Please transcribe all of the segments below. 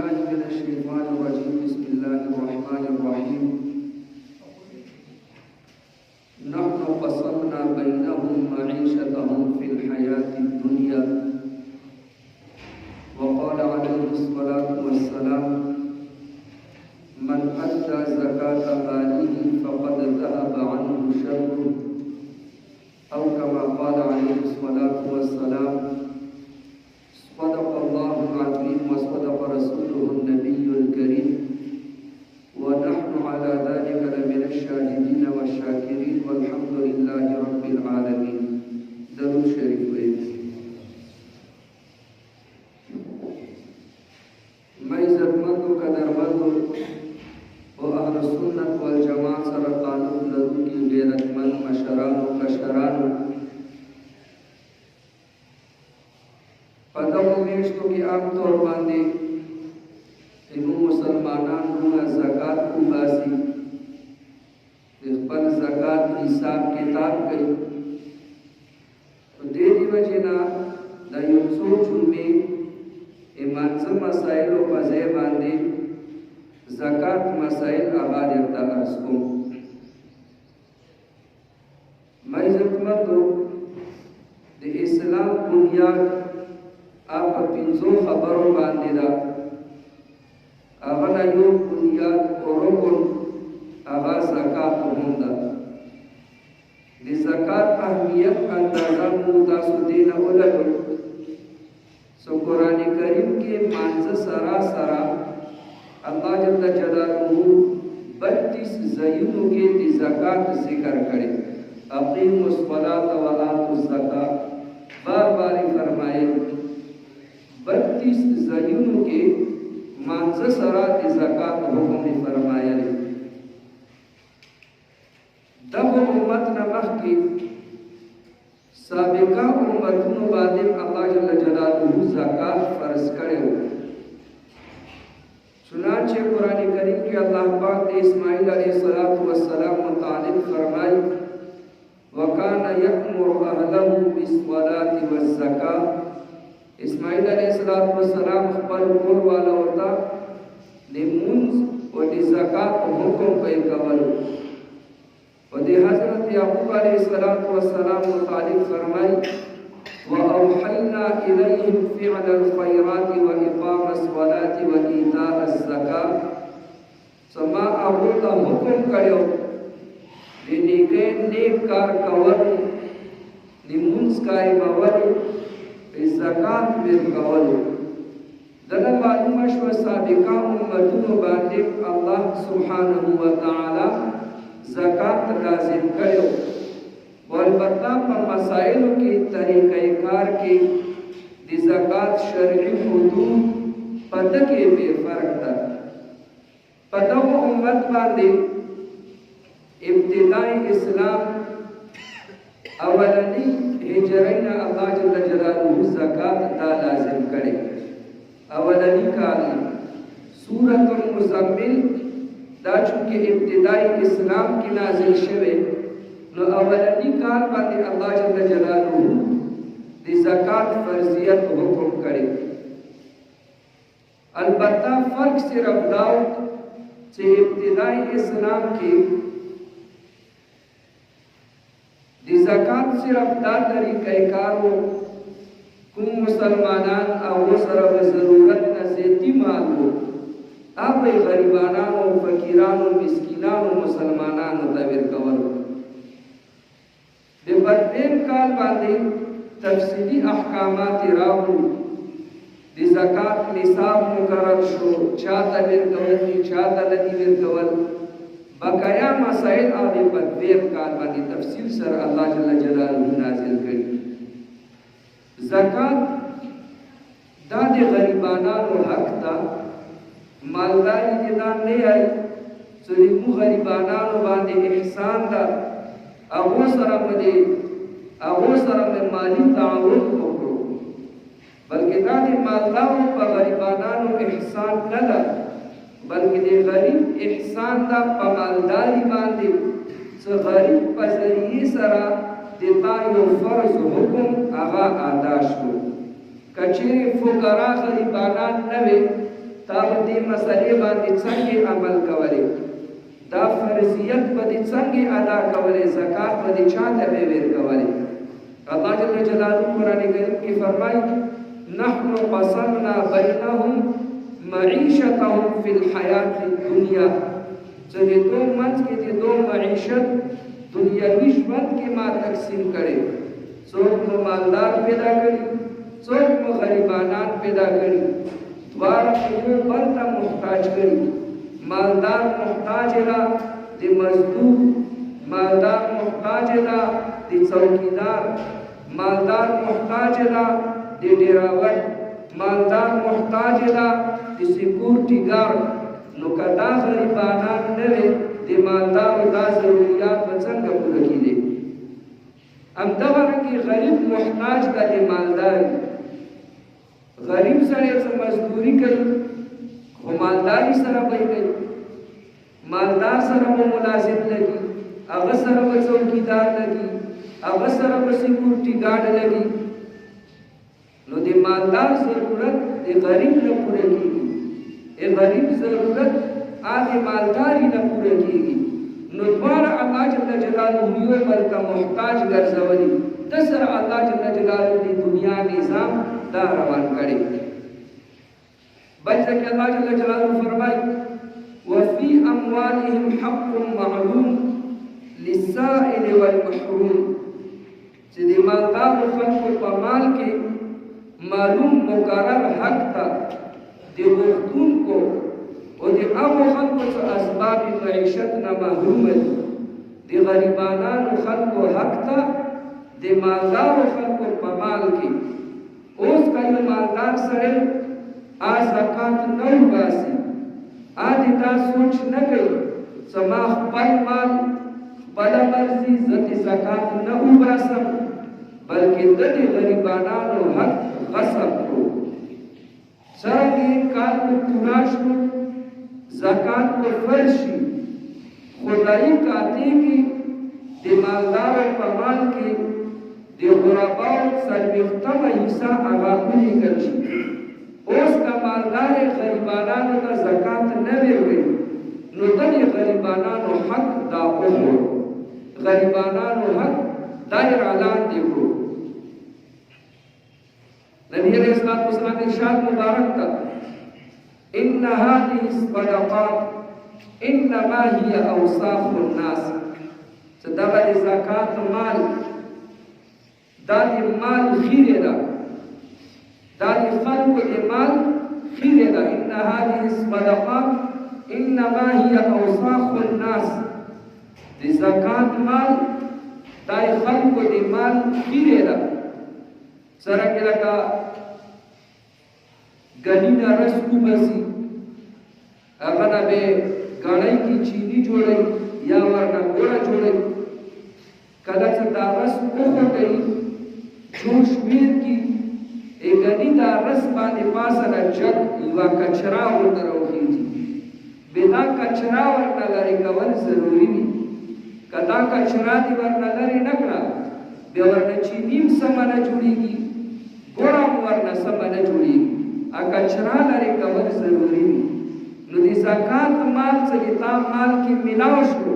بالله من الشيطان الرجيم بسم الله الرحمن الرحيم نحن قسمنا بينهم معيشتهم في الحياة الدنيا وقال عليه الصلاة والسلام من أدى زكاة ماله فقد ذهب عنه شره أو كما قال عليه الصلاة والسلام صدق الله العظيم وصدق رسوله النبي الكريم ونحن على ذلك لمن الشاهدين والشاكرين والحمد لله رب العالمين. درود شریف ویل. میں عزتمند و قدرمند و اہل سنت والجماعت سر تعلق لرو کی غیرتمند مشران و کشران پدغو میشتو کی عام طور باندې ایمو مسلمانان رونا زکاة کو باسی خپل زکاة حساب کتاب کئی دیدی وجنا دا یو څو چومې ایمانځه مسائلو په ځای باندې زکاة مسائل هغه درته عرض کوم. مې عزتمندو د اسلام بنیاد آپ پنځو خبرو باندې دا هغه یو بنیاد او رکن هغه زکات هم ده. د زکات اهمیت اندازه مو تاسو دینه ولګو. سو قرآن کریم کې مانځه سرا سرا الله جل جلاله 32 ځایونو کې د زکات ذکر کړي. اقیموا الصلاة وآتوا الزکاة بار بار فرمایي 32 ځایونو کې مانځه سره د زکات حکم فرمایلی. دغه امت نه مخکې سابقه امتونو باندې الله جل جلاله زکات فرض کړی و. چنانچه قرآن کریم کې الله پاک د اسماعیل علیه السلام متعلق فرمایي وکان یأمر اهله بالصلاة والزکاة. اسماعیل علیہ السلام خپل کور والا ورته د مونځ او د زکات حکم کوي کول. او د حضرت یعقوب علیہ السلام متعلق فرمای واوحینا الیهم فعل الخيرات واقام الصلاة وایتاء الزکاة. سما هغه ته حکم کړو د نیک کار کول، د مونځ قایمول، زکات ورکول. دغه معلومه شوه سابقه امتونو باندې الله سبحانه وتعالی زکات لازم کړو. والبته په مسائلو کې طریقې کار کې د زکات شرعي حدود پته کې به فرق ده. په دغه امت باندې ابتدائی اسلام اولنی هجرین اللہ جل جلالہ زکات دا لازم کرے. اولنی کال سورۃ المزمل دا چونکہ ابتدائی اسلام کی نازل شوے نو اولنی کال باندې اللہ جل جلالہ دی زکات فرضیت حکم کرے. البتہ فرق صرف داو چې ابتدائی اسلام کی دی زکات صرف دا طریقہ کارو کوم مسلمانان او سره ضرورت نه زیتی مالو آپ غریبانانو فقیرانو مسکینانو مسلمانانو ته ورکول. د بدویم کال باندې تفصیلی احکامات راغلو. د زکات نصاب مقرر شو، چاته ورکول دي چاته ندي ورکول. بقایا مسائل آدھے بدویم کال باندې تفصیل سر اللہ جل جلالہ نازل کری. زکات دا دے غریبانانو حق تا مالداری جدان نہیں آئی سلیمو غریبانانو باندے احسان دا اغو سرم مالی تعاون کرو بلکہ دا دے مالدارو پا غریبانانو احسان ندا بلکہ دے غریب احسان دا پا مالداری باندے سو غریب پا ذریعی سرا دیتا یو فرض حکم آغا آداش کو. کچھے فقراء غریبانان نوے تا دې مسلې باندې څنګه عمل کولې، دا فرضیت به دې څنګه ادا کولې، زکات به دې چاته به ورکولې. الله جل جلاله قرآن کریم کې فرمایي نحن قسمنا بینهم معیشتهم فی الحیات الدنیا، چې د دو منځ کې د دو معیشت دنیاوي ژوند کې ما تقسیم کړي، څوک مو مالدار پیدا کړي، څوک مو غریبانان پیدا کړي، دواړه یو بل ته محتاج کړي. مالدار محتاج ده د مزدور، مالدار محتاج ده د څوکیدار، مالدار محتاج ده د ډراور، مالدار محتاج ده د سکیورټي ګارد. نو که دا غریبانان نه وي د مالدارو دا ضروریات به څنګه پوره کېدې؟ همدغه رنګې غریب محتاج ده د مالدار. غریب سړی څه مزدوري کوي خو مالداري سره به یې کوي، مالدار سره به ملازم لګي، هغه سره به څوکیدار لګي، هغه سره به سکیورټي ګارډ لګي. نو د مالدار ضرورت د غریب نه پوره کېږي، د غریب ضرورت د مالداري نه پوره کېږي. نو دواړه الله جل جلاله یو بل ته محتاج ګرځولي. د سره الله جل جلاله د دنیا نظام دا روان کړي. بل ځکه الله جل جلاله فرمایي وفي اموالهم حق معلوم للسائل والمحروم، چې د مالدارو خلکو په مال کې معلوم مقرر حق ته د غوښتونکو او د هغو خلکو څخه اسباب معیشت نه محروم دي. د غریبانانو خلکو حق ته د مالدارو خلکو په مال کې. اوس که یو مالدار سړی زکات نه وباسي، دې دا سوچ نه کوي چې ما خپل مال خپله مرضي زه د زکات نه وباسم، بلکې د دې غریبانانو حق غصب کړو. څرنګه کال کو پورا شو زکات کو فرض شي، خدایي کاته کې د مالدارو په مال کې د غرباو څلوېښتمه حصه هغه ولیکل شي. اوس که مالدار غریبانانو ته زکات نه ورکوي نو د دې غریبانانو حق دا وخورو، غریبانانو حق دا یې رالاندې کړو. نبی علیہ الصلوۃ والسلام ارشاد مبارک تھا ان هذه الصدقات انما هي اوصاف الناس، صدقه زکات مال دا د مال خیره ده، دا د خلکو د مال خیره ده. ان هذه الصدقات انما هي اوصاف الناس، د زکات مال دا د خلکو د مال خیره ده. څرنګه لکه ګنینا رس وباسي، هغه نه به ګاڼۍ کې چینی جوړوي یا ورنه ګوړه جوړوي. کله چې دا رس وخوټوي جوش ویر کې ګني دا رس باندې پاسه د جګ یوه کچرا ورته راوخېږي. بې دا کچرا ورته لرې کول ضروري دي. که دا کچرا دې ورنه لرې نه کړه بیا ورنه چیني هم سمه نه جوړېږي، ګوړه هم ورنه سمه نه جوړېږي. کچرا لرې کول ضروري دي. نو د زکات مال څه د تا مال کې ملاو شو،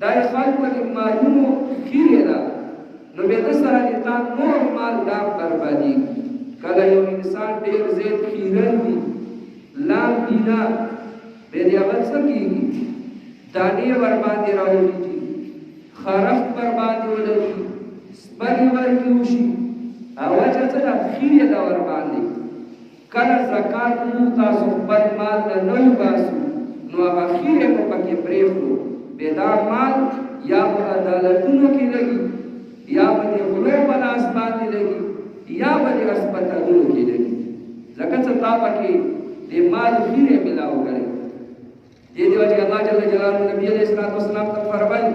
دا د خلکو د مالونو خیرې ده، نو بیا د سره د تا نور مال دا بربادېږي. کله یو انسان ډېر زیات خیرن وي، لام بینا، بیا د هغه څه کېږي دانې ورباندې راولیږي، خرښت ورباندې ولګي، سپرې ورکې وشي. وجه څه ده؟ خیرې ده ورباندې. کله زکات موږ تاسو خپل مال نه نه وباسو نو هغه خیرې مو پکې پرېږدو، بیا دا مال یا په عدالتونو کې لګي، یا به د غلو په لاس باندې لګي، یا به د هسپتالونو کې لګي. ځکه چې تا پکې د مال خیرې ملاو کړې. دې دې وجه الله جل جلاله نبي علیه الصلوۃ والسلام ته فرمایي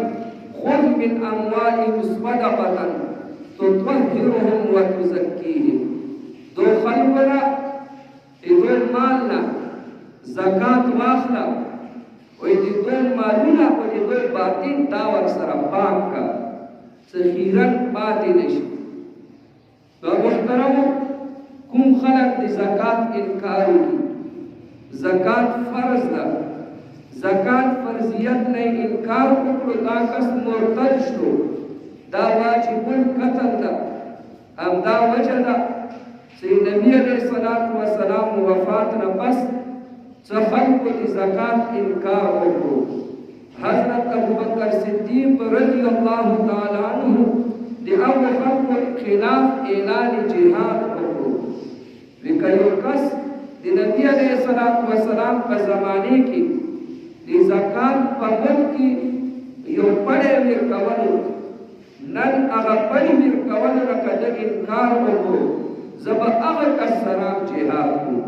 خذ من اموالهم صدقه تطهرهم وتزكيهم. دو خلقنا دو مالنا زکات واخلا وی دو مالونا و دو باطن دا ورسر پاک کا سخیرن پاتی نشی. تو محترم کم خلق دی زکات انکارو کی زکات فرض ده. زکات فرضیت نه انکار وکړو دا کس مرتد شو، دا واجب القتل ده. همدا وجه ده چې نبی علیه الصلاة والسلام وفات نه پس څه خلکو د زکات انکار وکړو. حضرت ابوبکر صدیق رضی الله تعالی عنہ د هغو خلکو خلاف اعلان جهاد وکړو. وکړه یو کس د نبی علیه الصلاة والسلام په زمانه کې د زکات په ملک کې یو پړی ورکولو، نن هغه پړی ورکولو نه که ده انکار وکړو زه به هغه کس سره جهاد کوم.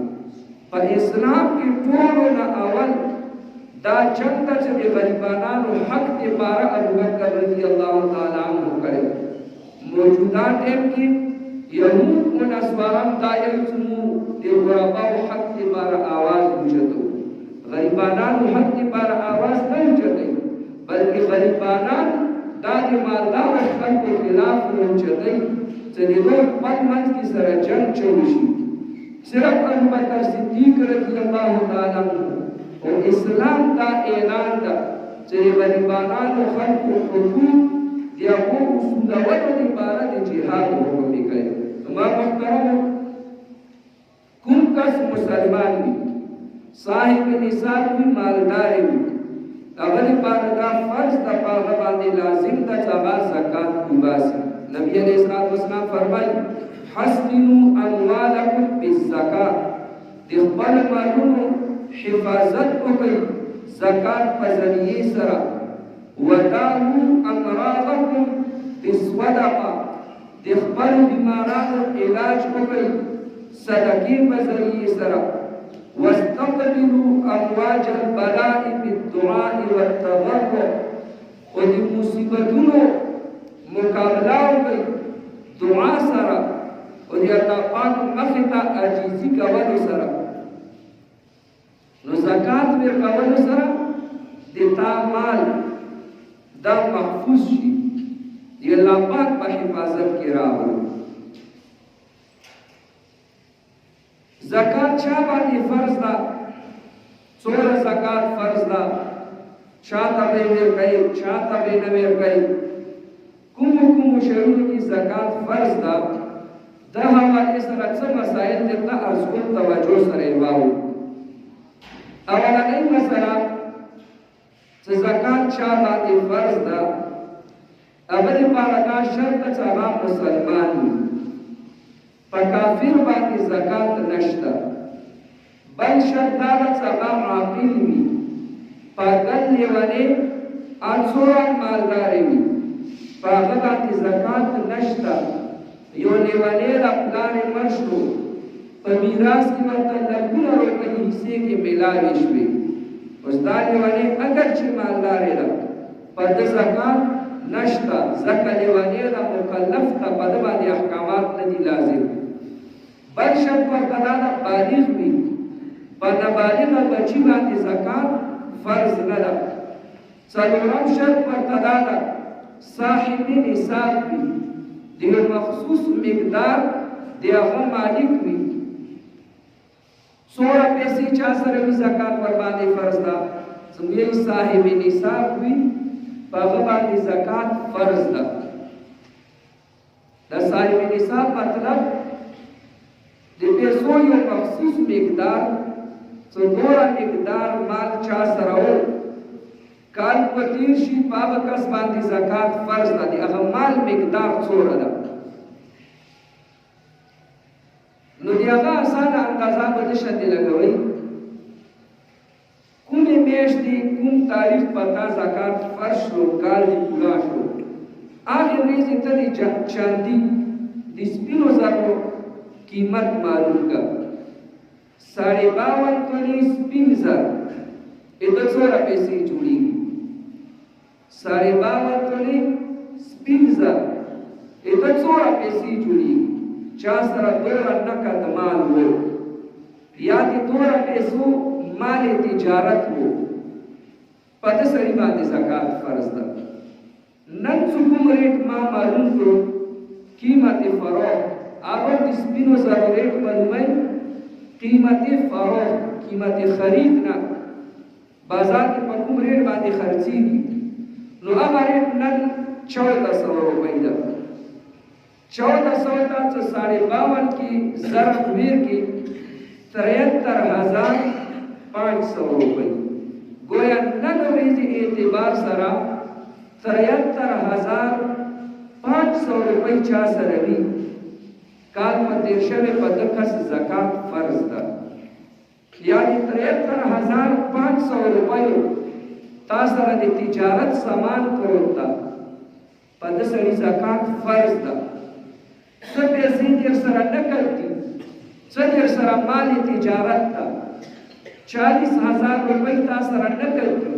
په اسلام کې ټولو نه اول دا جنګ ده چې د غریبانانو حق دپاره ابوبکر رضی الله تعالی عنہ کړی. موجوده ټیم کې یهود و نصاران دا یو زموږ د غرباو حق دپاره آواز اوچتو. غریبانانو حق دپاره آواز نه اوچتوي، بلکې غریبانان دا د مالداره خلکو خلاف اوچتوي چې د دوی خپل منځ کې سره جنګ چوي شي. صرف ابوبکر صدیق رضی الله تعالی عنہ او اسلام دا اعلان ده چې غریبانانو خلکو حقوق د هغو اصولولو دپاره د جهاد حکم یې کوي. زما محترمو، کوم کس مسلمان وي، صاحب نصاب وي، مالدار وي، هغه دپاره دا فرض ده، په هغه باندې لازم ده چې هغه زکات وباسي. نبی علیه الصلاة والسلام فرمایي حسنوا اموالکم بالزکات، د خپل مالونو حفاظت وکړئ زکات په ذریعې سره. وداووا امراضکم بالصدقه، د خپلو بیمارانو علاج وکړئ صدقې په ذریعې سره. واستقبلوا امواج البلاء بالدعاء والتضرع، او د مصیبتونو مقابله وکړئ دعا سره او د الله پاک مخې ته عاجزي کولو سره. نو زکات ورکولو سره د تا مال دا محفوظ شي، د الله پاک په حفاظت کې راوړي. زکات چا باندې فرض ده؟ څومره زکات فرض ده؟ چاته به یې ورکوي، چاته به یې نه ورکوي. کومو شیانو کې زکات فرض ده، د حوالې سره څه مسایل درته عرض کوم، توجه سره یې واورئ. اولنۍ مسله چې زکات چا باندې فرض ده، هغه دپاره دا شرط ده چې هغه مسلمان وي. په کافر باندې زکات نشته. بل شرط دا ده چې هغه عاقل وي، پاگل لیونی څومره مالدارې وي، په هغه باندې زکات نشته. یو لیونی د پلار یې مړ شو، په میراث کې ورته لکونه روپۍ حصې کې میلاوې شوې. اوس دا لیونی اگر چې مالدارې ده په ده زکات نشته، ځکه لیونی ده مکلف ته په ده باندې احکامات نه دي لازم. بل شرط ورته دا ده بالغ وي، په نابالغه بچي باندې زکات فرض نه ده. څلورم شرط ورته دا ده صاحب نصاب وي، د یو مخصوص مقدار د هغه مالک وي. څومره پیسې چا سره وي زکات ورباندې فرض ده، څنګه صاحب نصاب وي په هغه باندې زکات فرض ده. د صاحب نصاب مطلب د پیسو یو مخصوص مقدار، څومره مقدار مال چا سره و، کال په تیر شي په هغه کس باندې زکات فرض ده. د هغه مال مقدار څومره ده، نو د هغه اسانه اندازه به د شندې لګوئ. کومې میاشتې کوم تاریخ په تا زکات فرض شو، کال دې پوره شو، هغې ورځې ته د چاندي د سپینو زرو قیمت معلوم کړه. 52 تولې سپین زر د څومره پیسې جوړېږي؟ 52 تولې سپین زر د څومره پیسې جوړېږي؟ چا سره دومره نقد مال و یا د دومره پیسو مال تجارت و، په ده سړي باندې زکات فرض ده. نن چې کوم ریټ ما معلوم کړو قیمت فروخت، اول د سپینو زرو ریټ معلوموي، قیمت فروخت قیمت خرید نه بازار کې په کوم ریټ باندې خرڅېږي نو هغه ریټ نن 1400 روپۍ ده. 1400 ته 52 کې ضرب ویر کې 73,500 روپۍ. گویا نن ورځې اعتبار سره 73,500 روپۍ چا سره وي کال په تیر شوی په ده کس زکات فرض ده. یعنی 73,500 روپیو تا سره د تجارت سامان پروت ده په ده سړي زکات فرض ده. څه پیسې در سره نقد دي څه در سره مال تجارت ده 40,000 روپۍ تا سره نقد دي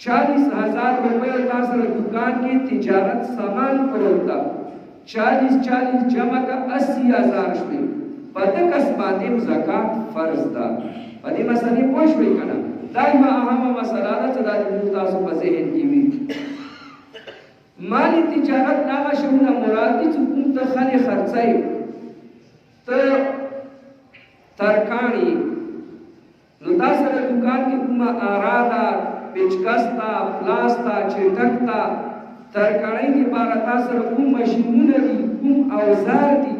40,000 روپیو تا سره دکان کې تجارت سامان پروت ده 40 جمع کا 80,000 شوي په ده کس باندې زکات فرض ده. په دې مسلې پوه شوئ که نه؟ دا یوه اهمه مسله ده چې دا زموږ تاسو په ذهن کې وي. مالي تجارت هغه شیونه مراد دي چې کوم ته خلک خرڅوي. ته ترکاڼ نو تا سره دکان کې کومه آرا ده پیچکس ده پلاس ده چټک ده ترکاڼۍ دپاره تا سره کوم ماشینونه دي کوم اوزار دي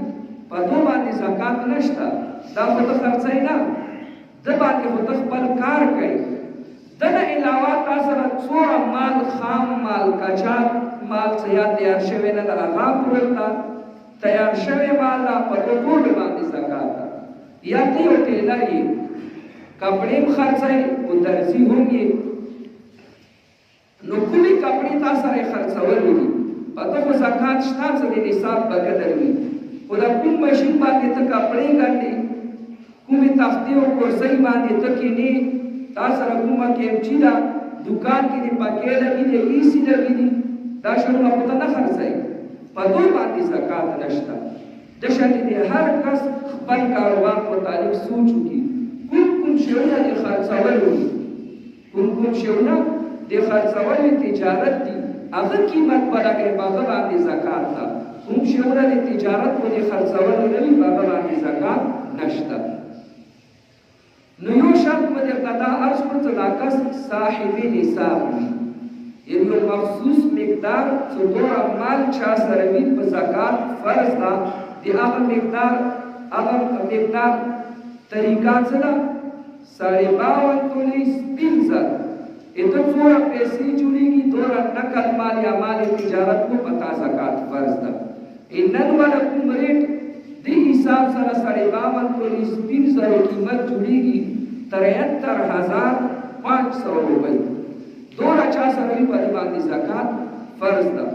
په دو باندې زکات نشته. دا خو ته خرڅوي نه ده باندې خو ته خپل کار کوي. ده نه علاوه تا سره څومره مال خام مال کچا مال څه یا تیار شوی نه ده هغه پروت ده تیار شوی مال ده په دو ټولو باندې زکات ده. یا ته یو ټیلر یې کپړې هم خرڅوي او درزي هم یې نو کومې کپړې تا سره یې خرڅولې دي په ته خو زکات شته څه د نصاب به قدر وي خو دا کوم ماشین باندې ته کپړې ګنډې کومې تختې او کرسۍ باندې ته کښېنې تا سره کومه کیمچي ده دکان کې دې پکې لګي دي ایسي لګي دي دا شیونه خو ته نه خرڅوي په دوی باندې زکات نشته. د شانې د هر کس خپل کاروبار متعلق سوچ وکړي کوم شیونه د خرڅولو دي کوم شیونه د خرڅولو تجارت دي هغه قیمت به لګوي په هغه باندې زکات ده. کوم شیونه د تجارت او د خرڅولو نه وي په هغه باندې زکات نشته. نو یو شرط به درته دا عرض کړو چې دا کس صاحب نصاب وي یعنې یو مخصوص مقدار چې دومره مال چا سره وي په زکات فرض ده د هغه مقدار طریقه څه ده 52 تولې سپین زر ته څومره پیسې جوړېږي دومره نقد مال یا مال تجارت کو پتا زکات فرض ده. نن والا کوم ریټ د حساب سره 52 تولې سپین زرو قیمت جوړېږي 73,500 روپۍ دومره چا سره وي په دې باندې زکات فرض ده.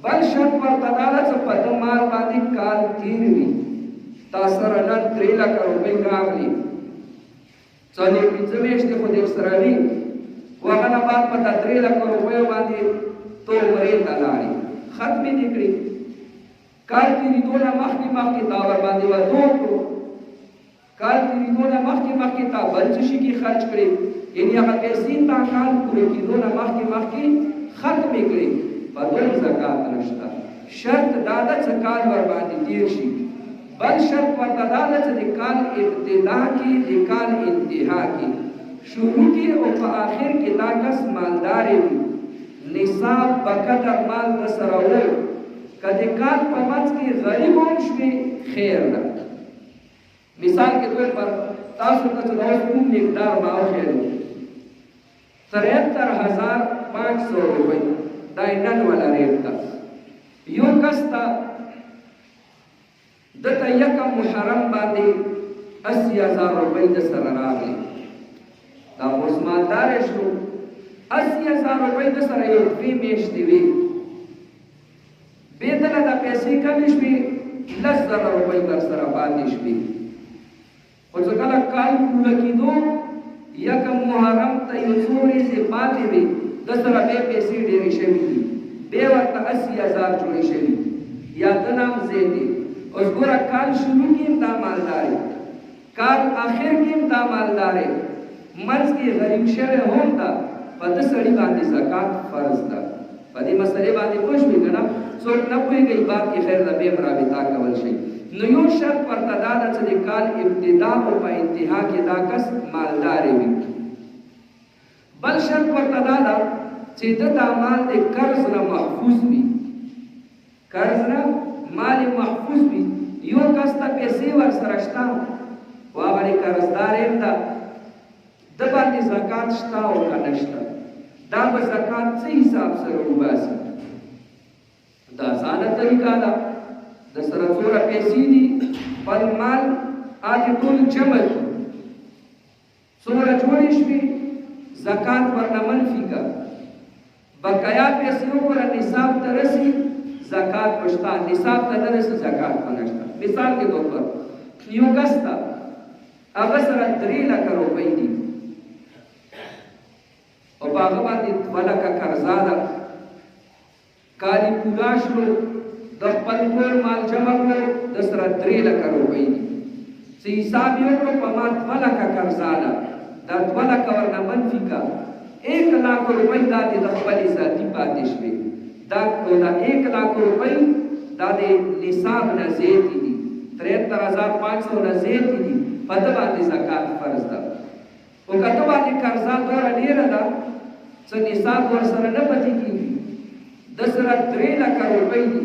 بل شرط ورته دا ده چې په ده مال باندې کال تېر وي تا سره نن 3 لکه روپۍ راغلي 4-5 میاشتې خو دې ورسره وي خو هغه نه بعد په تا 3 لکه روپیو باندې تو عمرې ته لاړې ختمې دې کړې کال تېرېدو نه مخکې تا ورباندې ودو کړو کال تېرېدو نه مخکې تا بل څه شي کې خرچ کړې یعنې هغه پیسې تا کال پوره کېدو نه مخکې ختمې کړې په دوی زکات نشته. شرط دا ده چې کال ورباندې تېر شي. بل شرط ورته دا ده چې د کال ابتدا کې د کال انتها کې شروع کې او په آخر کې دا کس مالدار وي نصاب په قدر مال ورسره وي که د کال په منځ کې غریب هم شوي خیر ده. مثال کے طور پر تاسو ته چې دا اوس کوم مقدار ما وښیلو 73,500 روپۍ دا یې نن والا ریټ ده. یو کس ته دته یکم محرم باندې 80,000 روپۍ د سره راغلي دا اوس مالدار شو 80,000 روپۍ د سره یو 2 میاشتې وي بې دله دا پیسې کمې شوې 10,000 روپۍ در سره پاتې شوې خو چې کله کال پوره کېدو یکم محرم ته یو څو ورځې پاتې وي د سره بیا پیسې ډېرې شوي دي بیا ورته 80,000 جوړې شوي یا د نام زیاتې اوس ګوره کال شروع کې هم دا مالدار کال آخر کې هم دا مالدار منځ کې غریب شوی هم ده په ده سړي باندې زکات فرض ده. په دې مسلې باندې پوه شوې که نه څوک نه پوهېږي باب کې خیر ده بیا هم رابطه کول شي. نو یو شرط ورته دا ده چې د کال ابتدا او په انتها کې دا کس مالدار وي. بل شرط ورته دا ده چې دا مال د قرض نه محفوظ وي. قرض نه مال محفوظ وي. یو کس ته پیسې ورسره شته او هغه قرضدار یم ده، د باندې زکات شته او که نشته، دا به زکات څه حساب سره وباسي؟ دا اسانه طریقه ده. د سره څومره پیسې دي خپل مال هغې ټول جمع کړي، څومره جوړې شوې زکات ورنه منفي کړه، بقایا پیسې وګوره نصاب ته رسي زکات به شته، نصاب ته نه رسي زکات به نشته. مثال کے طور پر یو کس ته هغه سره 3 لکه روپۍ دي او په هغه باندې 2 لکه قرضه ده، کالي پوره شو د خپل ټول مال جمع کړو د سره 3 لکه روپۍ دي، چې حساب یې وکړو په ما 2 لکه قرضه ده، دا 2 لکه ورنه منفي کړه 1 लाख روپۍ دا د خپلې ذاتي پاتې شوې. دا 1 लाख روپۍ دا د نصاب نه زیاتې دي، 73,500 نه زیاتې دي، په ده باندې زکات فرض ده. خو که ته باندې قرضه دومره ډېره ده چې نصاب ورسره نه پاتې کېږي، د سره 3 لکه روپۍ دي،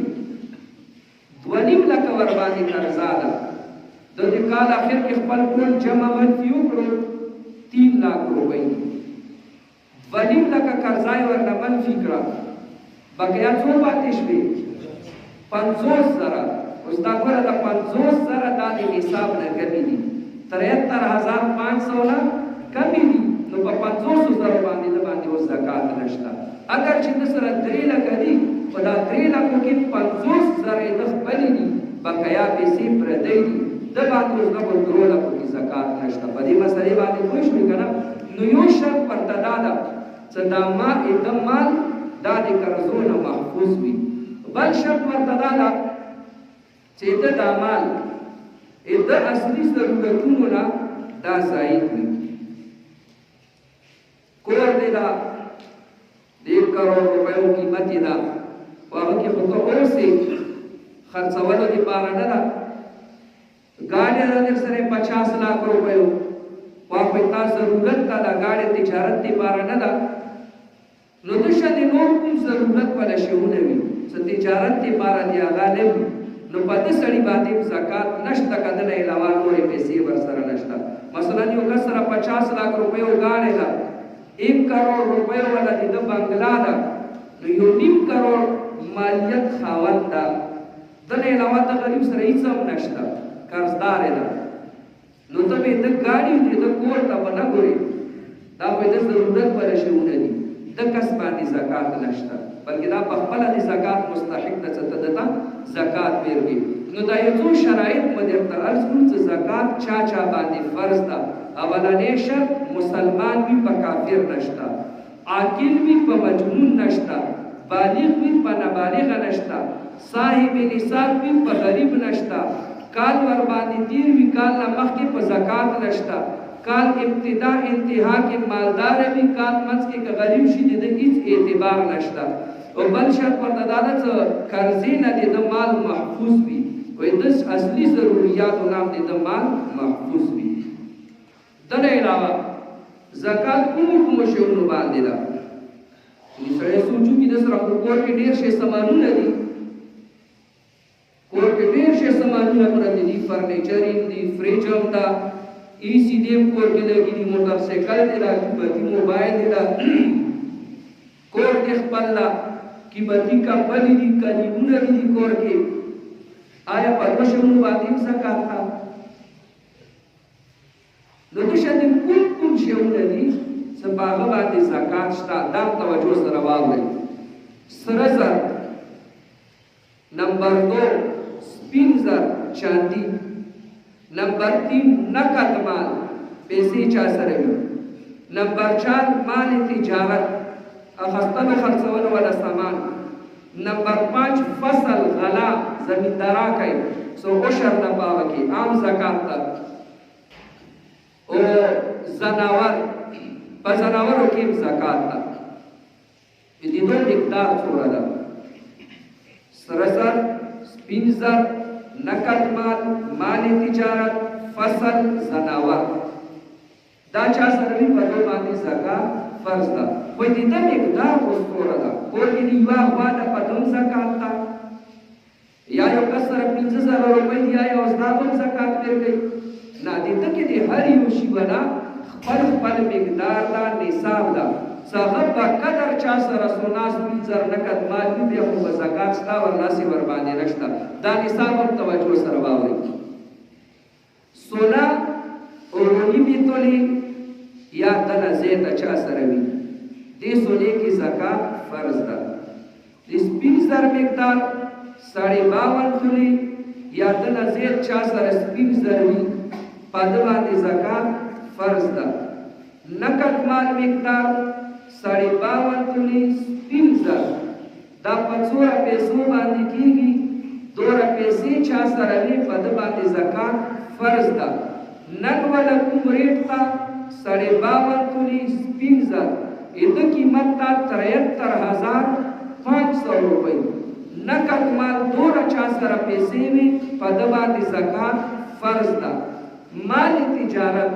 2.5 لکه ورباندې قرضه ده، د دې کال اخر کې خپل ټول جمع منفي وکړو 3 लाख روپۍ دي، 2.5 لکه قرضه یې ورنه منفي کړه، بقیا څو پاتې شوې 50,000. اوس دا ګوره د 50,000 دا د حساب نه کمې دي، 73,500 نه کمې دي، نو په 50,000 باندې د باندې اوس زکات نشته. اگر چې د سره 3 لکه دي په دا 3 لکو کې 50,000 یې د خپلې دي، بقیا پیسې پردۍ دي، د باندې اوس د 2 لکو کې زکات نشته. په دې مسلې باندې پوه شوې که نه؟ نو یو شرط ورته دا ده چې دا مال دا د قرضو نه محفوظ وي. بل شرط ورته دا ده چې دا مال د اصلي ضرورتونو نه دا زاید وي. کور دی دا 1 کروڑ روپیو قیمت یې ده، خو هغه کې خو ته اوسې خرڅولو دپاره نه ده، ګاډۍ ده در سره 50 लाख روپیو، خو هغه تا ضرورت ته ده، ګاډۍ تجارت دپاره نه ده، نو د شته نور کوم ضرورت والا شیونه وي چې تجارت دپاره دی هغه نه وي، نو په دې سړي باندې زکات نشته، که دنه علاوه نورې پیسې ورسره نشته. مثلا یو کس سره 50 लाख روپیو ګاډۍ ده، 1 کروڑ روپیو والا د ده بنګلا ده، نو 1.5 کروڑ مالیت خاوند ده، دنه علاوه د غریب سره هېڅ هم نشته، قرضدار ده، نو ته به د ګاډي د کور ته به نه ګورې، دا به د ضرورت والا شیونه دي، د کس باندې زکات نشته، بلکې دا په خپله د زکات مستحق ده چې ته دته زکات ورکړې. نو دا یو څو شرایط مو درته عرض کړو چې زکات چا چا باندې فرض ده. اولنی شرط مسلمان وي په کافر نشته، عاقل وي په مجنون نشته، بالغ وي په نابالغ نشته، صاحب نصاب وي په غریب نشته، کال ور باندې تیر وي کال نه مخکې په زکات نشته، کال ابتدا انتها کې مالدار وي، کال منځ کې که غریب شي د ده هېڅ اعتبار نشته. او بل شرط ورته دا ده چې قرضې نه د ده مال محفوظ وي، وایي د اصلي ضروریاتو نه هم د ده مال محفوظ وي. دنه علاوه زکات کومو شیونو باندې ده؟ سړی سوچو چې د سره کور کې ډېر شی سامانونه دي، کور کې ډېر شی سامانونه پراته دي، فرنیچر دي، فریج هم ده، ایسی دی کور کې لګي دي، موټر سایکل دی ده، قیمتي موبایل دی ده، کور کې خپل ده، قیمتي کمپنۍ دي، کلیمونه دي کور کې، آیا په دوه شیونو باندې هم زکات ده؟ نو د شته کوم شیونه دي چې په هغه باندې زکات شته؟ دا توجه سره واورئ. سره زر، نمبر 2 سپین زر چاندي، نمبر 3 نقد مال پیسې چا سره وي، نمبر 4 مال تجارت اخیستلو خرڅولو والا سامان، نمبر 5 فصل غلا زمیندارا کوي سو عشر ده په هغه کې عام زکات ده، او زناور په زناورو کې زکات ده. د دې مقدار څومره ده؟ سره زر، سپین زر، نقد مال مال تجارت فصل زناور دا چا سره وي په دې باندې زکات فرض ده خو دې ته مقدار وسپوره ده کور کې دی یوه غوا ده په دوم زکات ده یا یو کس سره 50,000 روپۍ دي یا اوس دا هم زکات ورکوي نه دې ته کې د هر یو شي نه خپل مقدار ده نصاب ده صاحب با قدر چا سره سونا سوي زر نقد مال وي بیا خو زکات شته ورناسي ور باندې نشته دا نصاب هم توجه سره واورئ سونا اورونی بیتولی یا دنا زیتا چا سره وي دې سونې کې زکات فرض ده د سپین زر مقدار 52 تولی یا دنا زیت چا سره سپین زر وي په دې باندې زکات فرض ده نقد مال مقدار 52 تولی سپین زر دا په 4 پیسو باندې کیږي 2 پیسې چا سره وي په دې باندې زکات فرض ده نن والا کوم ریټ تا 52 تولی سپین زر اته قیمت تا 73,500 روپۍ نقد مال 2 چا سره پیسې وي په دې باندې زکات فرض ده مال تجارت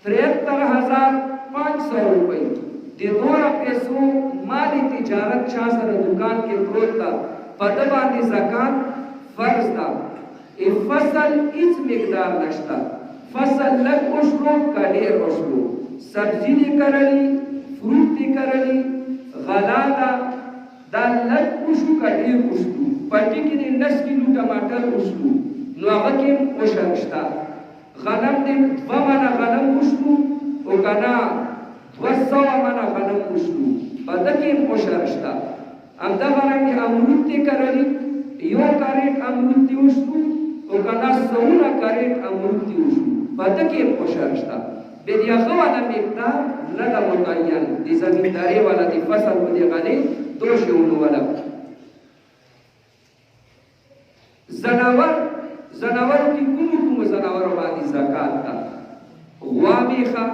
73,500 روپۍ د 2 پیسو مال تجارت چا سره دکان کې پروت ده په دې باندې زکات فرض ده فصل هیڅ مقدار نشته فصل لږ وشلو که ډېر وشلو سبزي دې کرلي فروټ دې کرلي غلا ده دا لږ وشو که ډېر وشلو پټي کې دې 10 کیلو ټماټر وشلو نو هغه کې عشر شته غنم دې 2 منه غنم وشلو او که نه 200 منه غنم وشلو په ده کې عشر شته همدغه رنګې امرود دې کرلي یو کاریټ امرود دې وشلو او کنا سونه کاریټ امرود دې وشلو په ده کې عشر شته بیا د هغه والا مقدار نه ده متعین د زمیندارۍ والا د فصل په دې غني دو شیونو والا زناورو کې کومو زناورو باندې زکات ده غوا میخه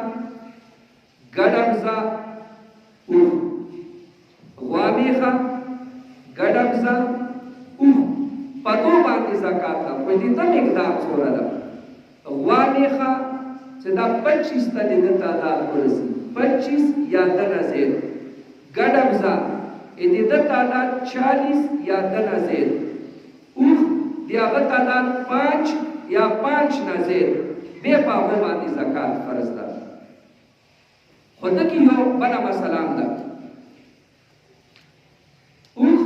ګډمزه اوښ غوا میخه ګډمزه اوښ په دو باندې زکات ده خو دې ته مقدار څومره ده غوا میخه چې دا 25 ته دې تعداد ورسي 25 یا دنه زید ګډمزه دې د تعداد 40 یا دنه زید اوښ دې هغه تعداد 5 یا 5 نه زید بیا په هغه باندې زکات فرض ده خو دکې یو بله مسله هم ده اوښ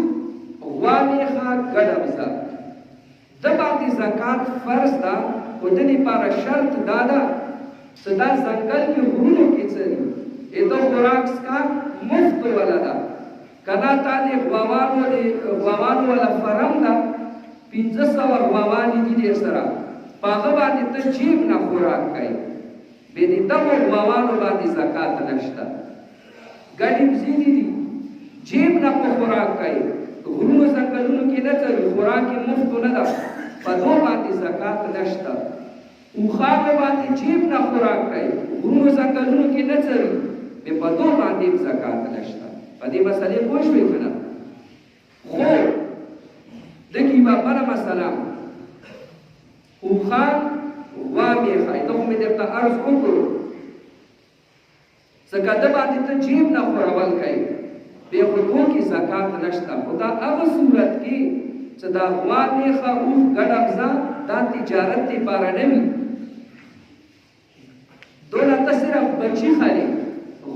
غوا میخه ګډمزه د باندې زکات فرض ده خو د دې لپاره شرط دا ده چې دا ځنګل کې غرونو کې څه دي د خوراک څښاک مفت والا ده که نه تا د غواوانو والا فرم ده 500 غواوانې دي ډېر سره په هغه باندې ته جیب نه خوراک کوي بیا د دغو غواوانو باندې زکات نشته ګډې بزې دي جیب نه په خوراک کوي غرونو ځنګلونو کې نه څري خوراک یې مفت نه ده په دو باندې زکات نشته اوښانو باندې جیب نه خوراک کوي غرونو ځنګلونو کې نه څري بیا په دو باندې زکات نشته په دې مسلې پوه شوې که نه خو دغې یوه بله مسله اوښان غوا میخه ته خو مې درته عرض وکړو ځکه ده باندې ته جیب نه خورول کوي بیا خو دو کې زکات نشته خو دا هغه صورت کې چې دا غوا میخه اوښ ګډمزه دا تجارت دپاره نه وي دونه ته صرف بچي خلي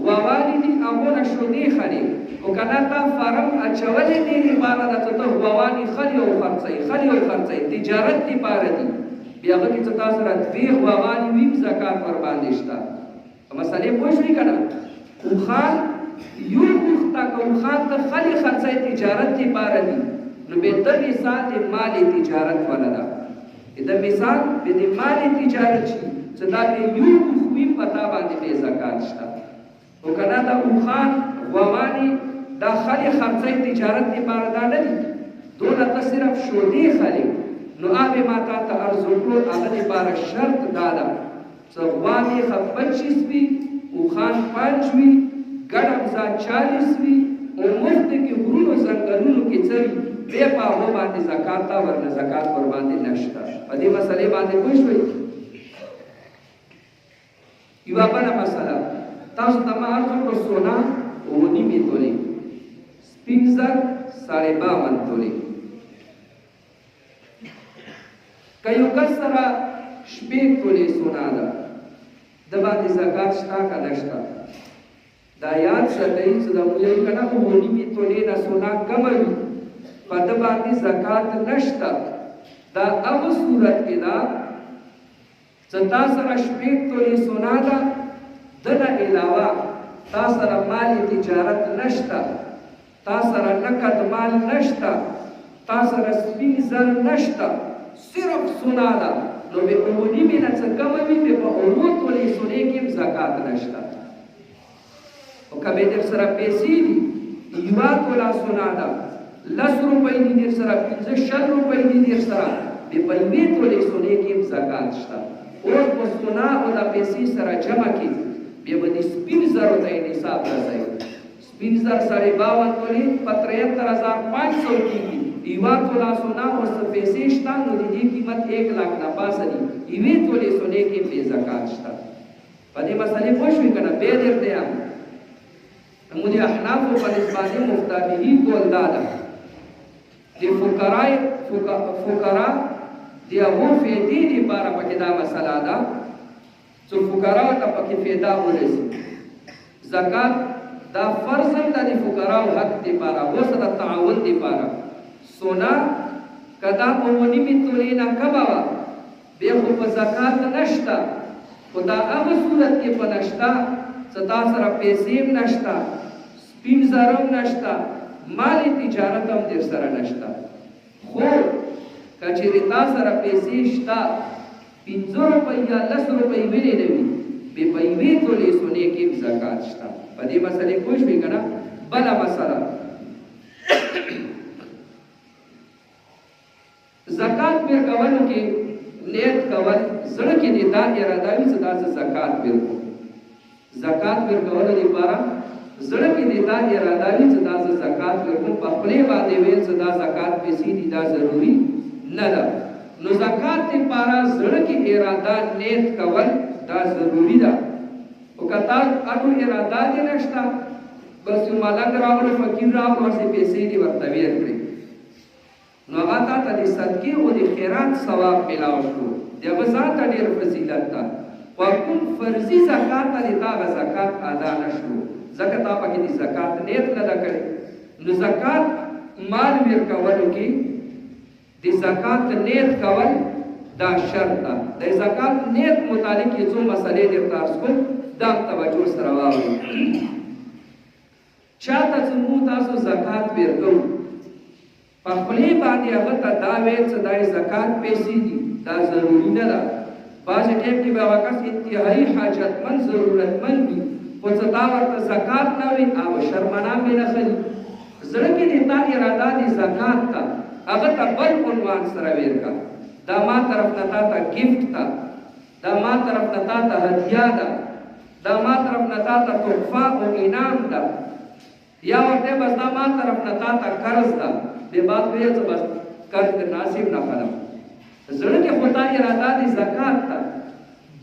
غواوانې دي هغونه شودې خلي او که نه تا فارم اچولې دې لپاره ده چې ته غواوانې خلي او خرڅوي تجارت دپاره دي بیا هغه کې چې تا سره 2 غواوانې وي زکات ورباندې شته په مسلې پوه شوې که نه اوښان یو اوښ ته که اوښان ته خلي خرڅوي تجارت دپاره دي نو بیا د مثال د مال تجارت والا ده د مثال د مال تجارت شي چې دا بیا یو اوښ وي په تا باندې بیا زکات شته او که نه دا اوښان غواوانې دا خلي خرڅوي تجارت دپاره دا نه دي دونه ته صرف شودې خلي نو هغې ما تا ته عرض وکړو هغه دپاره شرط دا ده چې غوا میخه 25 وي اوښان 5 وي ګډمزه 40 وي او مفت کې غرونو ځنګلونو کې څه وي بیا په هغو باندې زکات ته ورنه زکات ور باندې نشته. په دې مسلې باندې پوه شوئ؟ یوه بله مسله تاسو ته ما عرض وکړو سونا 9.5 تولې، سپین زر 52 تولې. که یو کس سره 6 تولې سونا ده د باندې زکات شته که نشته؟ دا یاد ساتئ چې دا موږ یې که نه 9.5 تولې نه سونا کمه وي په ده باندې زکات نشته. دا هغه صورت کې ده چې تا سره 6 تولې سونا ده، د نه علاوه تا سره مال تجارت نشته، تا سره نقد مال نشته، تا سره سپین زر نشته، صرف سونا ده، نو بې 9.5 نه څه کمه وي بې په 9 تولې سونې کې هم زکات نشته. او که بې در سره پیسې دي 1 توله سونا ده، 10 روپۍ دي در سره، 15 روپۍ دي در سره، بې په 1 تولې سونې کې هم زکات شته. اوس په سونا او د پیسې سره جمع کړي بیا به د سپین زرو ته یې نصاب رسوي. سپین زر 52 تولې په 73,500 کېږي. 1 توله سونا اوس څه پیسې شته نو د دې قیمت 1 لاک نه پاسه دي. 1 تولې سونې کې بې زکات شته. په دې مسلې پوه شوئ که نه؟ بیا درته یم موږ د احنافو په نسبت مفتابهي قول دا ده د فقرا د هغو فایدې دپاره پکې دا مسله ده چې فقراو ته پکې فایده ورسي. زکات دا فرض هم ده د فقراو حق دپاره، اوس د تعاون دپاره. سونا که دا 9.5 تولې نه کمه وه بیا خو په زکات نشته، خو دا هغه صورت کې په نشته چې تا سره پیسې هم نشته، سپین زر هم نشته، مال تجارت هم در سره نشته. خو که چېرې تا سره پیسې شته 15 روپۍ یا 10 روپۍ ویلې نه وي بې په 1 تولې سونې کې هم زکات شته. په دې مسلې پوه شوې که نه؟ بله مسله زکات ورکولو کې نیت کول، زړه کې دې دا اراده وي چې دا زه زکات ورکوم. زکات ورکولو دپاره زړه کې دې دا اراده وي چې دا زه زکات ورکوم. په خولې باندې ویل چې دا زکات پیسې دي دا ضروري نه ده. نو زکات دپاره زړه کې اراده نیت کول دا ضروري ده. خو که تا اټو اراده دې نشته بس یو ملنګ راغلو فقیر راغلو هسې پیسې دې ورته ویر کړې نو هغه تا ته د صدقې او د خیرات ثواب میلاو شو، د هغه ځان ته ډېر فضیلت ده. خو کوم فرضي زکات ته د تا هغه زکات ادا نه شو ځکه تا پکې د زکات نیت نه ده کړې. نو زکات مال ورکولو کې د زکات نیت کول دا شرط ده. د زکات نیت متعلق یې څو مسلې درته عرض کوم، دا توجه سره واورئ. چاته چې موږ تاسو زکات ورکوو په خولې باندې هغه ته دا ویل چې دا زکات پیسې دي دا ضروري نه ده. بعضې ټایم کې به هغه کس انتهایي حاجتمند ضرورتمند وي خو چې دا ورته زکات نه وي هغه شرمنام یې نه خلي. زړه کې دې تا اراده دي زکات ته هغه ته بل عنوان سره ویل کا دا ما طرف نه تا ته ګفټ ده، دا ما طرف نه تا ته هدیه ده، دا ما طرف نه تا ته تحفه او انعام ده، یا ورته بس دا ما طرف نه تا ته قرض ده. بې بات ویل چې بس قرض ناصب نه خلم. زړه کې خو تا اراده دي زکات ته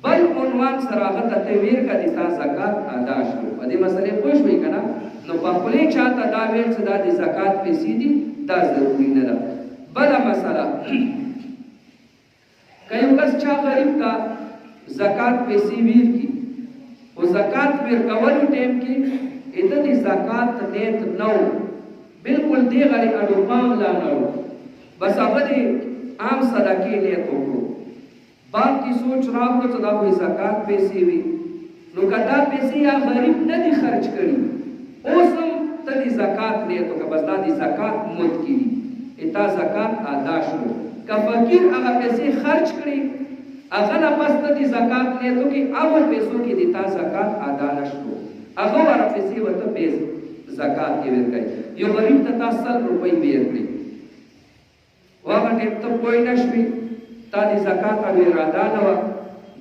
بل عنوان سره هغه ته ته ویل که د تا زکات ادا شو. په دې مسلې پوه شوئ که نه؟ نو په خولې چاته دا ویل چې دا د زکات پیسې دي دا ضروري نه ده. بله مسله که یو کس چا غریب ته زکات پیسې ویر کړي خو زکات ورکولو ټایم کې د د زکات نیت نه و، بلکل دې غلې اډوپام لا نه و، بس هغه د عام صدقې نیت وکړو. بعد کې سوچ راغلو چې دا خو زکات پیسې وي نو که دا پیسې یا غریب نه دي خرچ کړي اوس هم ته د زکات نیت وکړه بس دا د زکات مد کې دي تا زکات ادا شو. که فقیر هغه پیسې خرچ کړي هغه نه پس ته د زکات نیت وکړي هغو پیسو کې د تا زکات ادا نه شو هغه واره پیسې ورته بې زکات کې ورکوي. یو غریب ته تا 100 روپۍ ویر کړي هغه ټایم ته پوه نه شوې تا د زکات هغه اراده نه وه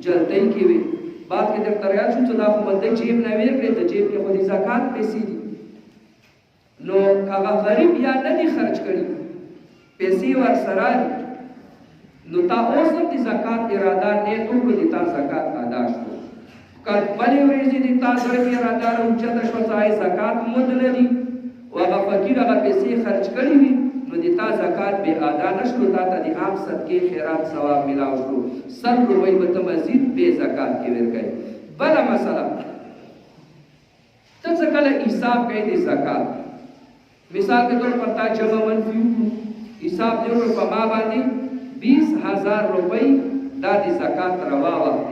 جلدۍ کې وې بعد کې درته یاد شو چې دا خو بنده جیب نه ویر کړې ته جیب کې خو د زکات پیسې دي نو هغه غریب یا نه دي خرچ کړي پیسې ورسره نو تا اوس هم د زکات اراده نیت وکړو د تا زکات ادا شو که بلې ورځې د تا زړه کې اراده راوچته شوه ځای زکات مد لري او هغه فقیر هغه پیسې خرج کړي وي نو د تا زکات بې ادا نه شو تا ته د عام صدقې خیرات ثواب میلاو شو 100 روپۍ به ته مزید بې زکات کې ورکوې بله مسله ته څه کله حساب کوې د زکات مثال کے طور پر تا جمع منفی حساب دے اور پما باندې 20,000 روپۍ دا د زکات روا وخت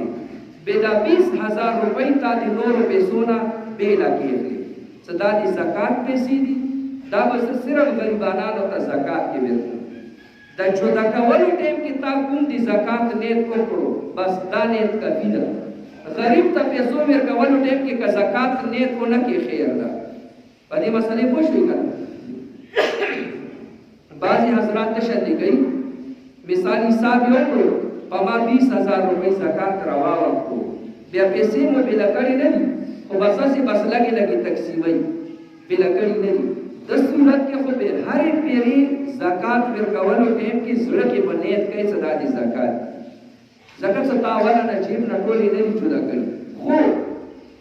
به دا 20,000 روپۍ تا د نورو پیسو نه بیلا کېږي صدا د زکات پیسې دي دا بس صرف غریبانو ته زکات کې ورکړي دا جدا کولو ټیم کې تا کوم د زکات نیت وکړو بس دا نیت کافي ده غریب ته پیسو ورکولو ټیم کې که زکات نیت ونه کې خیر ده په دې مسلې پوه شئ کنه بعضی حضرات تشدی گئی مثال حساب یو کړو په ما 20,000 روپۍ زکات روا وکړو بیا پیسې مو بېله کړې نه دي خو بس هسې بس لږې لږې تقسیموي بېله کړې نه دي د صورت کې خو به هرې پیرې زکات ورکولو ټیم کې زړه کې به نیت کوي څه دا د زکات زکات څه تا اوله نه جیب نه ټولې نه دي جدا کړي خو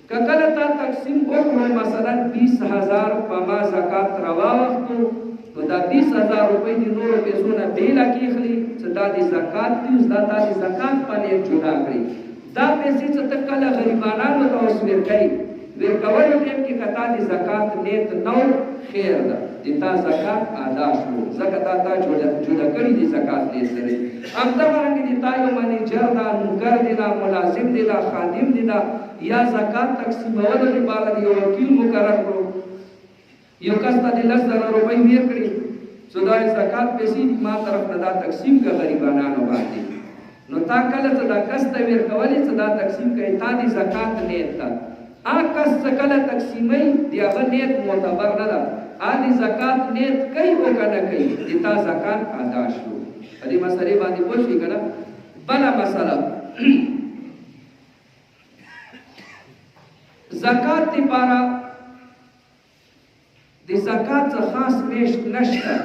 که کله تا تقسیم وکړو مثلا 20,000 په ما زکات روا وکړو نو دا 20,000 روپۍ د نورو پیسو نه بیله کېخلي چې دا د زکات دي اوس دا تا د زکات په نیت جدا کړي دا پیسې چې ته کله غریبانانو ته اوس ورکوي ورکولو ټیم کې که تا د زکات نیت نه خیر ده د تا زکات ادا شو ځکه دا تا جدا کړي د زکات نیت سره همدغرانګې د تا یو منیجر ده نوکر دی ده ملازم دی ده خادم دی ده یا زکات تقسیمولو لپاره د یو وکیل مقرر کړو یو کس ته د 10,000 روپۍ ورکړي څو دا زکات پیسې ما طرف نه دا تقسیم که غریبانانو باندې نو تا کله څه دا کس ته ورکولې څه دا تقسیم کوي تا د زکات نیت ته هغه کس څه کله تقسیموي د هغه نیت معتبر نه ده هغه د زکات نیت کوي او که نه کوي د تا زکات ادا شو په دې مسلې باندې پوه شئ که نه بله مسله زکات دپاره د زکات څخه خاص میاشت نشته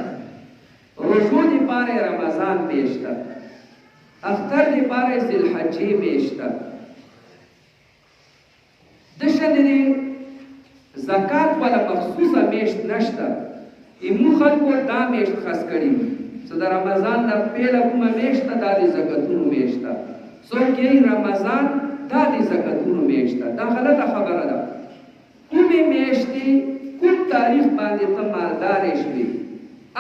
روژو دپاره رمضان میاشت ده اختر دپاره ذوالحجې میاشت ده دشه د زکات والا مخصوصه میاشت نشته ایمو خلکو دا میاشت خاص کړي څه د رمضان نه پیله کومه میاشت ده دا د زکاتونو میاشت ده څوک یې رمضان دا د زکاتونو میاشت ده دا غلطه خبره ده کومې میاشتې کوم تاریخ باندې ته مالدارې شوې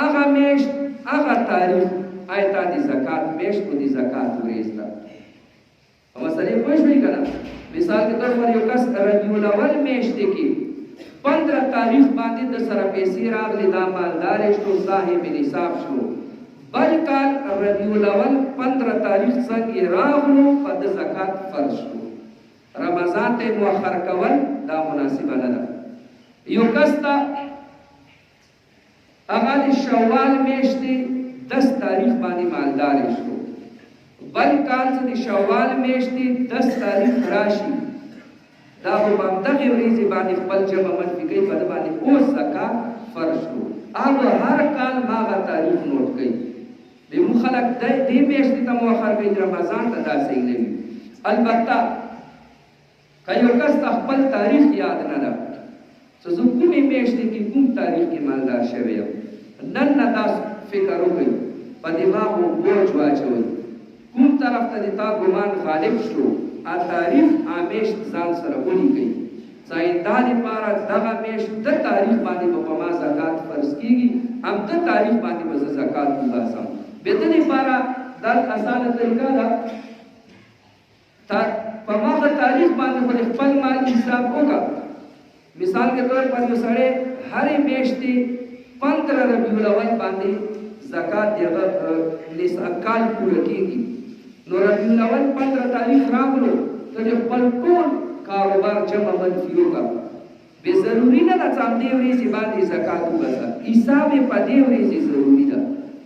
هغه میاشت هغه تاریخ آیا تا د زکات میاشت او د زکات ورځ ده په مسلې پوه شوې که نه مثال کے طور پر یو کس ربیع الاول میاشتې کې 15 تاریخ باندې د سره پیسې راغلي دا مالدار شو صاحب نصاب شو بل کال ربیع الاول 15 تاریخ څنګه راغلو په د زکات فرض شو رمضان ته مؤخر کول دا مناسبه نه ده یو کس ته هغه د شوال میاشتې 10 تاریخ باندې مالدار شو بل کال چې د شوال میاشتې 10 تاریخ راشي دا به همدغې ورځې باندې خپل جمع منفي کوي په ده باندې اوس زکات فرض شو هغه هر کال هغه تاریخ نوٹ کوي زموږ خلک دې میاشتې ته مؤخر کوي رمضان ته دا صحیح نه وي البته که یو کس ته خپل تاریخ یاد نه ده چې زه کومې میاشتې کې کوم تاریخ کې مالدار شوی یم نن نه دا فکر وکړئ په دماغ مو بوج واچوئ کوم طرف ته د تا ګمان غالب شو تاریخ میاشت ځان سره ولیکئ څاینده دپاره دغه میاشت د تاریخ باندې به په ما زکات فرض کېږي همده تاریخ باندې به زه زکات وباسم بې ده دپاره دا اسانه طریقه ده په هغه تاریخ باندې خو د خپل مال حساب وکړه مثال کے طور پر یو سړی هرې میاشتې 15 ربیع الاول باندې زکات د هغه کال پوره کېږي نو ربیع الاول 15 تاریخ راغلو ته د خپل ټول کاروبار جمع منفي وکړه بې ضروري نه ده چې همدې ورځې باندې زکات وباسه حساب یې په دې ورځې ضروري ده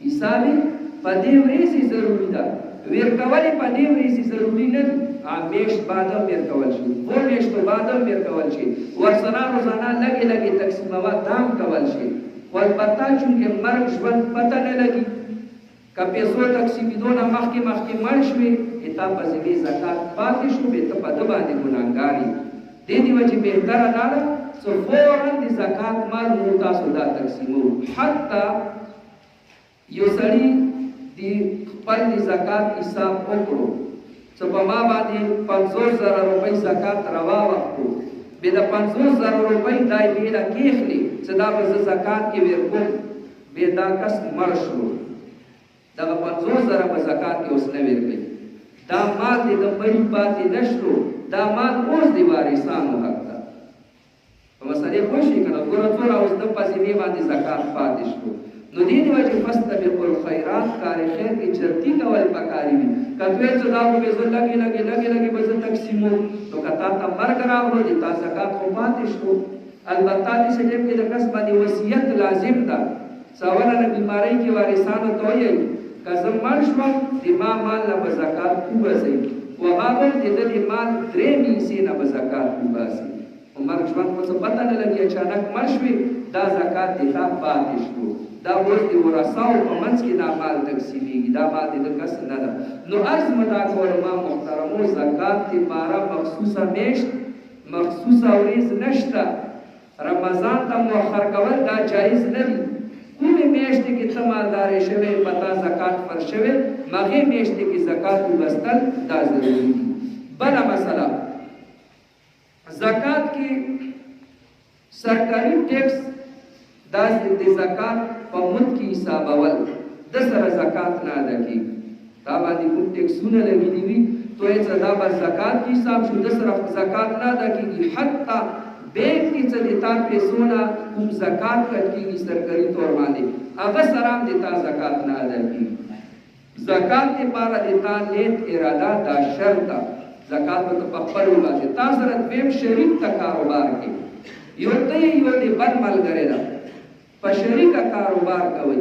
حساب یې په دې ورځې ضروري ده ورکول یې په دې ورځې ضروري نه دي میاشت بعد هم ورکول شي 2 میاشتو بعد هم ورکول شي ورسره روزانه لږې لږې تقسیموه دا هم کول شي خو البته چونکې مرګ ژوند پته نه لګي که پیسو تقسیمېدو نه مخکې مړ شوې تا په ذمې زکات پاتې شو بیا ته په ده باندې ګناهګار یې. دې دې وجې بهتره دا ده چې فوراً د زکات مال مو تاسو دا تقسیموو. حتی یو سړي د خپل د زکات حساب وکړو چې په ما باندې 50,000 روپۍ زکات راواوښتو، بیا د 50,000 روپۍ دا یې بېله کېښلې چې دا به زه زکات کې ورکوم، بیا دا کس مړ شو، دغه 50,000 په زکات کې اوس نه ورکوي. دا مال دې د مړي پاتې نه شو، دا مال اوس د وارثانو حق ده. په مسئلې پوه شئ که نه؟ ګوره څومره اوس ده په ذمې باندې زکات پاتې شو. نو دې د وجې فاستبقوا الخیرات، کار خیر کې چرتي کول پکار وي. که دوی چې دا به زه لږې به زه تقسیموم، نو که تا ته مرګ راغلو د تا زکات خو پاتې شو. البته داسې ټیم کې د کس باندې وصیت لازم ده چې اوله نه بیمارۍ کې وارثانو ته ویل که زه مړ شوم د ما مال نه به زکات وباسئ، و هغه د ده د مال 3 حصې نه به زکات وباسي. خو مرګ ژوند خو څه پته نه لګي، اچانک مړ شوې دا زکات د تا پاتې شو، دا اوس د ورثاو په منځ کې دا مال تقسیمېږي، دا مال د ده کس نه ده. نو عرض مې دا کوله ما محترمو، زکات دپاره مخصوصه میاشت مخصوصه ورځ نشته. رمضان ته مؤخر کول دا جایز نه دي. کومې میاشتې کې ته مالدارې شوې په تا زکات فرض شوې، هغې میاشتې کې زکات وبستل دا ضروري دي. بله مسله، زکات کې سرکاري ټیکس دا د زکات په مد کې حسابول، د سره زکات نه ادا کېږي. دا باندې کوم ټیکسونه لګېدي وي تو یې څه دا به زکات کې حساب شو، د سره زکات نه ادا کېږي. حتی بینک کې څه د تا پیسو نه کوم زکات کټ کېږي سرکاري طور باندې، هغه سره هم د تا زکات نه ادا کېږي. زکات دپاره د تا نیت اراده دا شرط ده. زکات به ته په خپل وباسې. تا سره دویم شریک ته کاروبار کې یو ته یو د بل ملګری ده، په شریکه کاروبار کوئ،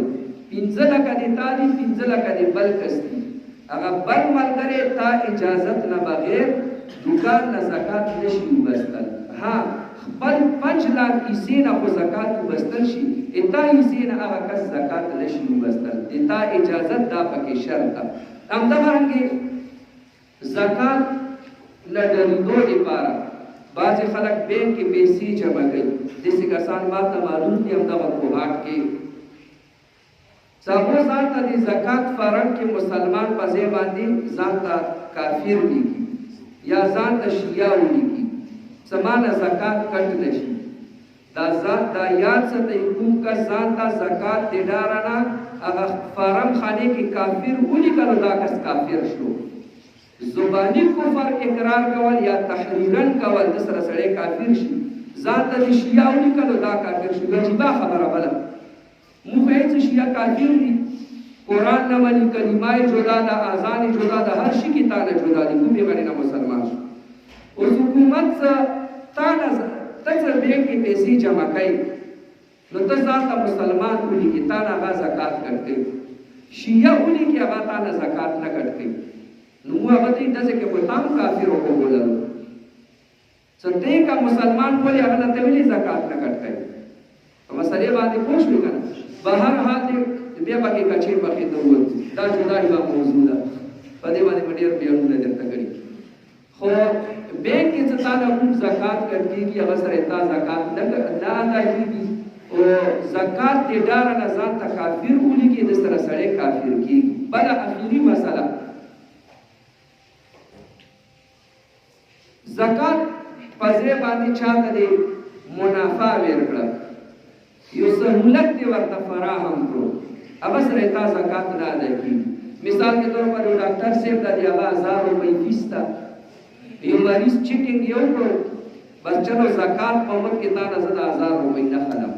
15 لکه د تا دي 15 لکه د بل کس دي. هغه بل ملګری تا اجازت نه بغیر دوکان نه زکات نشي وبستل. ها خپل 5 لاک حصې نه خو زکات وبستل شي، تا حصې نه هغه کس زکات نشي وبستل، د تا اجازت دا پکې شرط ده. همدغرانګې زکات له ډلېدو دپاره بعضې خلک بینک کې پیسې جمع کوي. داسې کسان ما ته معلوم دي همدغه کوهاټ کې چې هغو ځان ته د زکات فرنګ کې مسلمان په ځای باندې ځان ته کافر لیکي یا ځان ته شیعه ولیکي چې ما نه زکات کټ نه شي. دا یاد ساتئ کوم کس ځان ته زکات د ډاره نه هغه فارم خانې کې کافر ولیکلو دا کس کافر شو. زبانی کفر اقرار کول یا تحریرن کول د سره سړی کافر شي. ځان ته د شیعه ولیکلو دا کافر شو. عجیبه خبره بله، موږ وایو چې شیعه کافر دي، قرآن نه مني، کلمه یې جدا ده، اذان یې جدا ده، هر شي کې تا نه جدا دي، کومې غړي نه مسلمان شو. اوس حکومت څه تا نه ته څه بینک کې پیسې جمع کوي، نو ته ځان ته مسلمان ولیکي، تا نه هغه زکات کټ کوي. شیعه ولیکي هغه تا نه زکات نه کټ کوي. نو موږ هغه ته داسې کې په تام کافر وبولل چې ته که مسلمان بولې هغه ته ولې زکات نه کټ کوي. په مسلې باندې پوه شوې که نه؟ بهر حال دې بیا پکې کچې پکې ته ووت، دا جدا یوه موضوع ده، په دې باندې مې ډېر بیانونه درته کړي. خو بینک کې چې تا نه کوم زکات کټ کېږي هغه سره تا زکات نه ادا کېږي، او زکات د ډاره نه ځان ته کافر ولیکي، د سره سړی کافر کېږي. بله اخري مسله، زکات په ځای باندې چاته د منافع ورکړه، یو سهولت دې ورته فراهم کړو، هغه سره تا زکات نه ادا کېږي. مثال کے طور پر یو ډاکټر صاحب د دې هغه 1000 روپۍ فیس ده، یو مریض چیکنګ یې وکړو، بس چلو زکات په مټ کې تا نه زه د 1000 روپۍ نه خلم،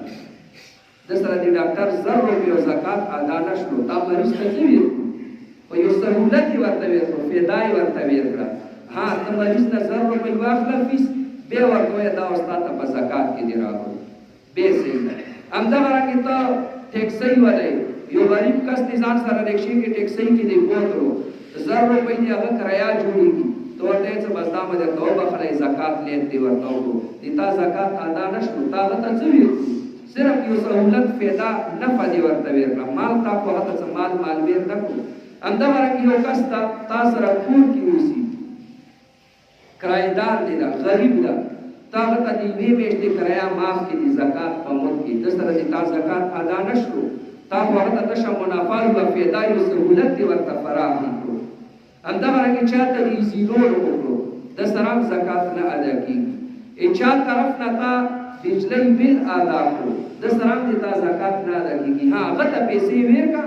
د سره د ډاکټر 1000 روپۍ زکات ادا نه شلو، تا مریض ته څه ویل؟ په یو سهولت یې ورته ورکړو، فایده یې ورته ورکړه. ها ته مریض نه 1000 روپۍ واخله فیس، بیا ورته وایه دا اوس تا ته په زکات کې دې راغلو، بیا صحیح ده. همدغرانګې ته ټیکسۍ ولئ، یو غریب کس دې ځان سره رکشې کې ټیکسۍ کې دې بوتلو، 1000 روپۍ دې هغه کرایه جوړېږي، ته ورته یې څه بس دا مې درته وبخلی، زکات نیت دې ورته وکړو، د تا زکات ادا نه شو، تا هغه ته څه ویل؟ सिर्फ यो सहूलत फायदा नफा दे ورته ورکړه مال تا په هغه مال ور نکو انده ورکه یو کس تا سره کور کې اوسي کرایدار دی دا غریب دا تا ته دی وی میشته کرایا معاف کې دي زکات په ملک کې د سره دي تا زکات ادا نشو تا ورته د شم منافع او فایده یو سہولت دی ورته فراهم کړو انده ورکه چاته دی زیرو وکړو د سره زکات نه ادا کیږي اچا طرف نه تا بجلی بل ادا کړو د سره دي تا زکات نه ادا کیږي ها هغه ته پیسې ورکا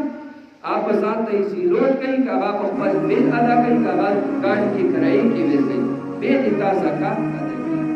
آپ ذات ته زیلوټ کوي کا آپ خپل بل ادا کوي کا گاډي کې کرایې کې ورکړي به دي تا زکات ادا کوي